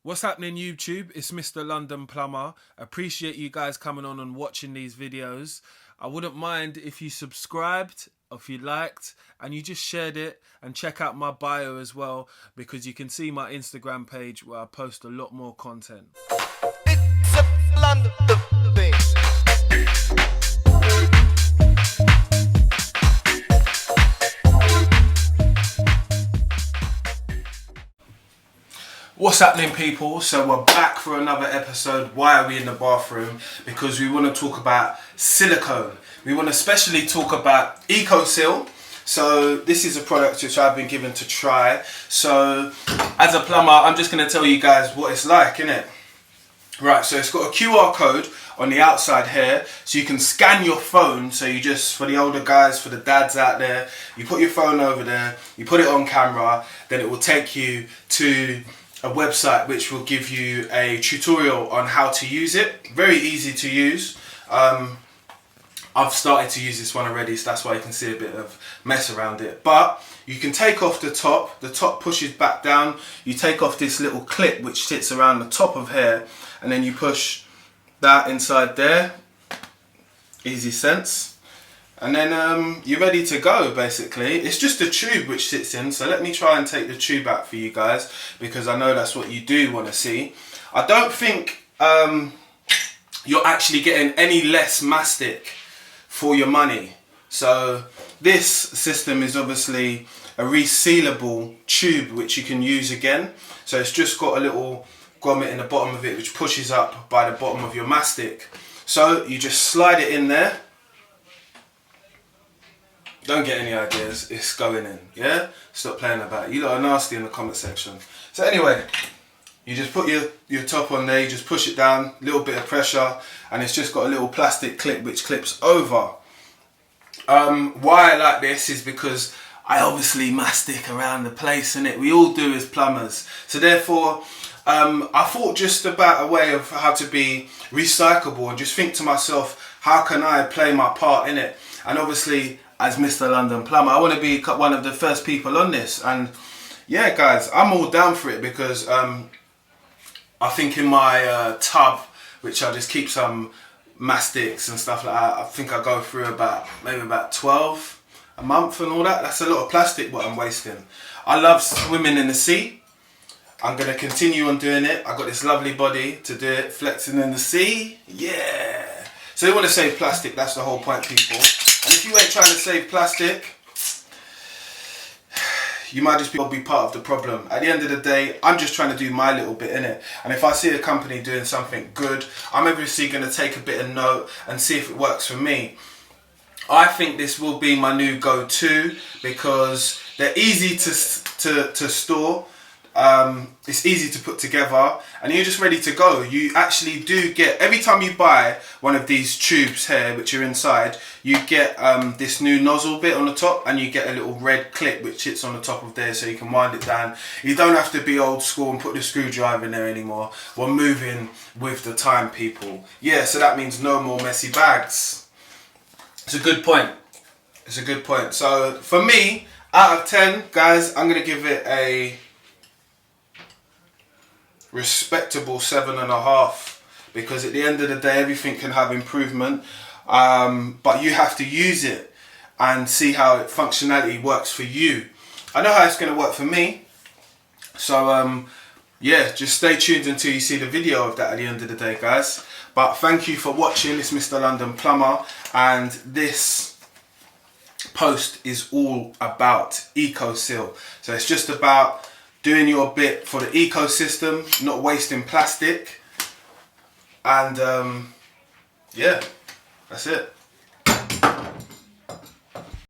What's happening, YouTube? It's Mr. London Plumber. Appreciate you guys coming on and watching these videos. I wouldn't mind if you subscribed, if you liked, and you just shared it, and check out my bio as well, because you can see my Instagram page where I post a lot more content. It's a London thing. What's happening, people? So we're back for another episode. Why are we in the bathroom? Because we want to talk about silicone. We want to especially talk about EcoSeal. So this is a product which I've been given to try. So as a plumber, I'm just going to tell you guys what it's like, innit? Right, so it's got a QR code on the outside here, so you can scan your phone. So you just, for the older guys, for the dads out there, you put your phone over there, you put it on camera, then it will take you to a website which will give you a tutorial on how to use it. Very easy to use. I've started to use this one already, so that's why you can see a bit of mess around it. But you can take off the top pushes back down. You take off this little clip which sits around the top of here, and then you push that inside there. Easy sense. And then you're ready to go, basically. It's just a tube which sits in, so let me try and take the tube out for you guys, because I know that's what you do want to see. I don't think you're actually getting any less mastic for your money. So this system is obviously a resealable tube which you can use again. So it's just got a little grommet in the bottom of it which pushes up by the bottom of your mastic. So you just slide it in there. Don't get any ideas, it's going in, yeah? Stop playing about it. You lot are nasty in the comment section. So anyway, you just put your top on there, you just push it down, a little bit of pressure, and it's just got a little plastic clip which clips over. Why I like this is because I obviously mastic around the place, innit? We all do as plumbers. So therefore, I thought just about a way of how to be recyclable, and just think to myself, how can I play my part in it? And obviously, as Mr. London Plumber, I want to be one of the first people on this. And yeah, guys, I'm all down for it, because I think in my tub, which I just keep some mastics and stuff like that, I think I go through maybe about 12 a month and all that. That's a lot of plastic what I'm wasting. I love swimming in the sea. I'm going to continue on doing it. I've got this lovely body to do it, flexing in the sea. Yeah. So you want to save plastic, that's the whole point, people. And if you ain't trying to save plastic, you might just be part of the problem. At the end of the day, I'm just trying to do my little bit in it. And if I see a company doing something good, I'm obviously going to take a bit of note and see if it works for me. I think this will be my new go-to, because they're easy to store. It's easy to put together, and you're just ready to go. You actually do get, every time you buy one of these tubes here which are inside, you get this new nozzle bit on the top, and you get a little red clip which sits on the top of there, so you can wind it down. You don't have to be old school and put the screwdriver in there anymore. We're moving with the time, people. Yeah, so that means no more messy bags. It's a good point. It's a good point. So for me, out of 10, guys, I'm going to give it a respectable 7.5, because at the end of the day, everything can have improvement, but you have to use it and see how functionality works for you. I know how it's going to work for me, so yeah, just stay tuned until you see the video of that at the end of the day, guys. But thank you for watching. It's Mr. London Plumber, and this post is all about EcoSeal. So it's just about doing your bit for the ecosystem, not wasting plastic, and yeah, that's it.